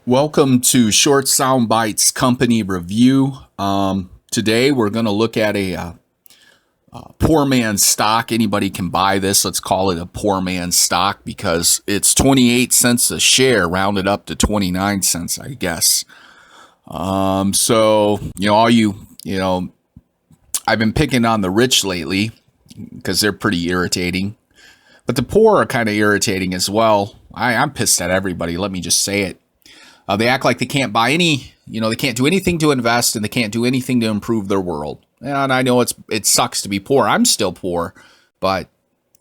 Welcome to Short Sound Bites Company Review. Today we're going to look at a poor man's stock. Anybody can buy this. Let's call it a poor man's stock because it's 28 cents a share, rounded up to 29 cents, I guess. I've been picking on the rich lately because they're pretty irritating. But the poor are kind of irritating as well. I'm pissed at everybody. Let me just say it. They act like they can't buy they can't do anything to invest and they can't do anything to improve their world. And I know it sucks to be poor. I'm still poor, but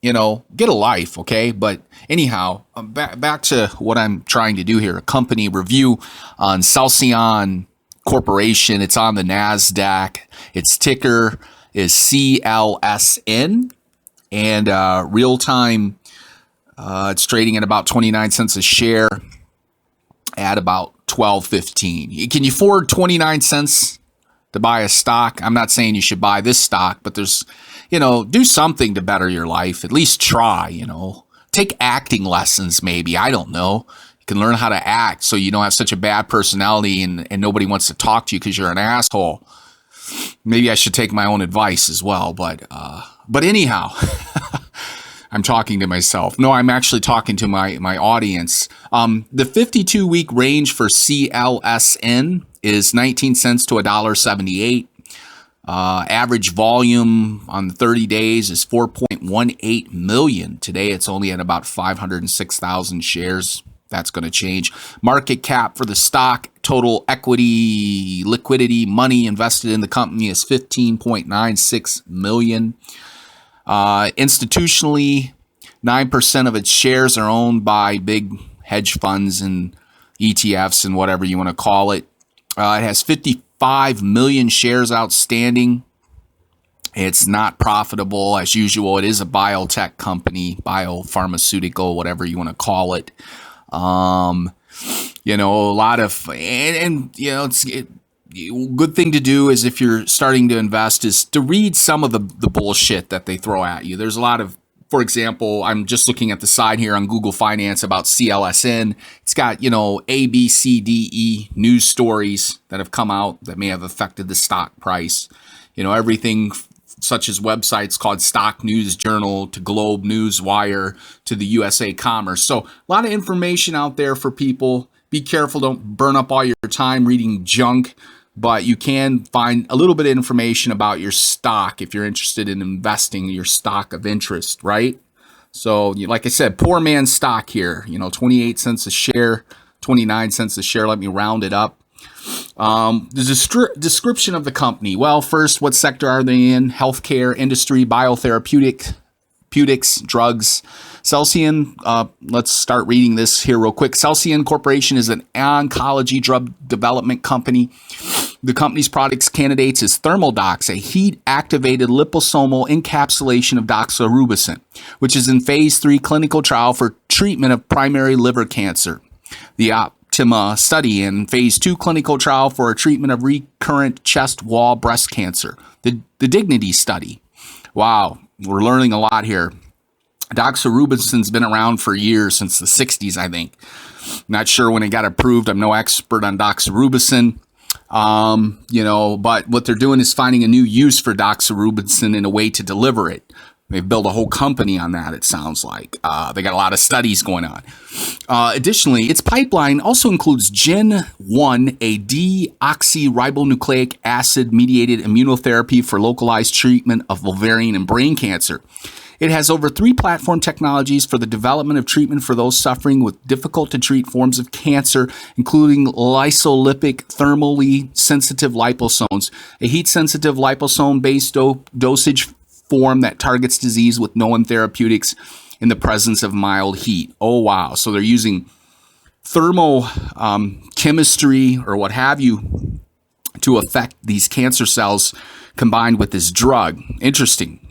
get a life, okay? But anyhow, back to what I'm trying to do here. A company review on Celsion Corporation. It's on the NASDAQ. Its ticker is CLSN. And real time, it's trading at about 29 cents a share at about 12.15. Can you afford 29 cents to buy a stock? I'm not saying you should buy this stock, but there's, do something to better your life. At least try, take acting lessons maybe. I don't know. You can learn how to act so you don't have such a bad personality and nobody wants to talk to you because you're an asshole. Maybe I should take my own advice as well, but anyhow, I'm talking to myself. No, I'm actually talking to my audience. The 52-week range for CLSN is 19 cents to $1.78. Average volume on 30 days is 4.18 million. Today, it's only at about 506,000 shares. That's going to change. Market cap for the stock, total equity, liquidity, money invested in the company is 15.96 million. Institutionally, 9% of its shares are owned by big hedge funds and ETFs and whatever you want to call it. It has 55 million shares outstanding. It's not profitable as usual. It is a biotech company, biopharmaceutical, whatever you want to call it. A lot of, good thing to do is if you're starting to invest is to read some of the bullshit that they throw at you. There's a lot of, for example, I'm just looking at the side here on Google Finance about CLSN. It's got, A, B, C, D, E news stories that have come out that may have affected the stock price. Everything such as websites called Stock News Journal to Globe News Wire to the USA Commerce. So a lot of information out there for people. Be careful. Don't burn up all your time reading junk. But you can find a little bit of information about your stock if you're interested in investing your stock of interest, right? So, like I said, poor man's stock here, 28 cents a share, 29 cents a share. Let me round it up. The description of the company. Well, first, what sector are they in? Healthcare, industry, biotherapeutics, drugs. Celsion, let's start reading this here real quick. Celsion Corporation is an oncology drug development company. The company's products candidates is Thermaldox, a heat-activated liposomal encapsulation of doxorubicin, which is in phase 3 clinical trial for treatment of primary liver cancer. The Optima study in phase 2 clinical trial for a treatment of recurrent chest wall breast cancer. The Dignity study. Wow, we're learning a lot here. Doxorubicin's been around for years, since the 60s, I think. Not sure when it got approved. I'm no expert on doxorubicin. But what they're doing is finding a new use for doxorubicin and a way to deliver it. They've built a whole company on that, it sounds like. They got a lot of studies going on. Additionally, its pipeline also includes Gen-1, a deoxyribonucleic acid-mediated immunotherapy for localized treatment of ovarian and brain cancer. It has over 3 platform technologies for the development of treatment for those suffering with difficult-to-treat forms of cancer, including lysolypic thermally sensitive liposomes, a heat-sensitive liposome-based dosage form that targets disease with known therapeutics in the presence of mild heat. Oh, wow. So they're using thermal chemistry or what have you to affect these cancer cells combined with this drug. Interesting.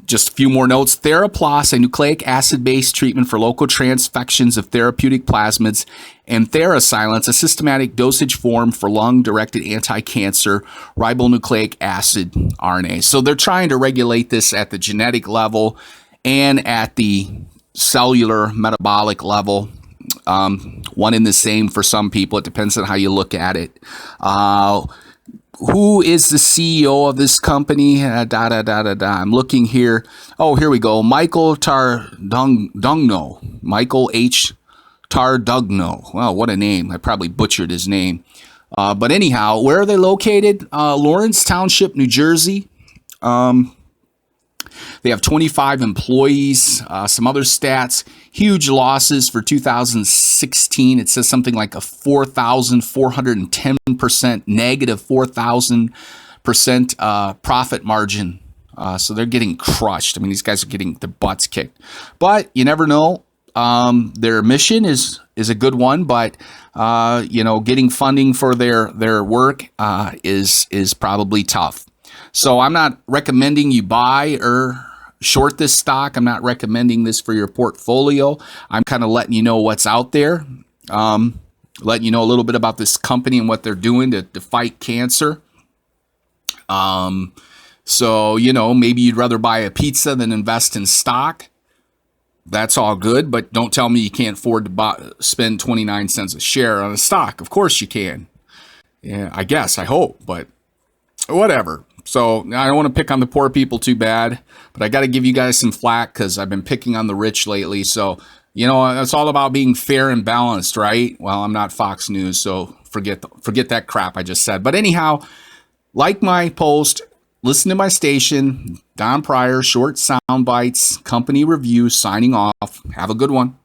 Just a few more notes. Theraplos, a nucleic acid-based treatment for local transfections of therapeutic plasmids, and Therasilence, a systematic dosage form for lung-directed anti-cancer ribonucleic acid RNA. So they're trying to regulate this at the genetic level and at the cellular metabolic level. one and the same for some people. It depends on how you look at it. Who is the CEO of this company? I'm looking here. Oh, here we go. Michael Tardugno. Michael H. Tardugno. Wow, what a name. I probably butchered his name. But anyhow, where are they located? Lawrence Township, New Jersey. They have 25 employees. Some other stats, huge losses for 2016. It says something like a 4,410%, negative 4,000% profit margin. So they're getting crushed. I mean, these guys are getting their butts kicked. But you never know. Their mission is a good one, but getting funding for their work is probably tough. So I'm not recommending you buy or short this stock. I'm not recommending this for your portfolio. I'm kind of letting you know what's out there, letting you know a little bit about this company and what they're doing to fight cancer. So, maybe you'd rather buy a pizza than invest in stock. That's all good, but don't tell me you can't afford to spend 29 cents a share on a stock. Of course you can. Yeah, I guess, I hope, but whatever. So I don't want to pick on the poor people too bad, but I got to give you guys some flack because I've been picking on the rich lately. So, it's all about being fair and balanced, right? Well, I'm not Fox News, so forget that crap I just said. But anyhow, like my post, listen to my station, Don Pryor, short sound bites, company review, signing off. Have a good one.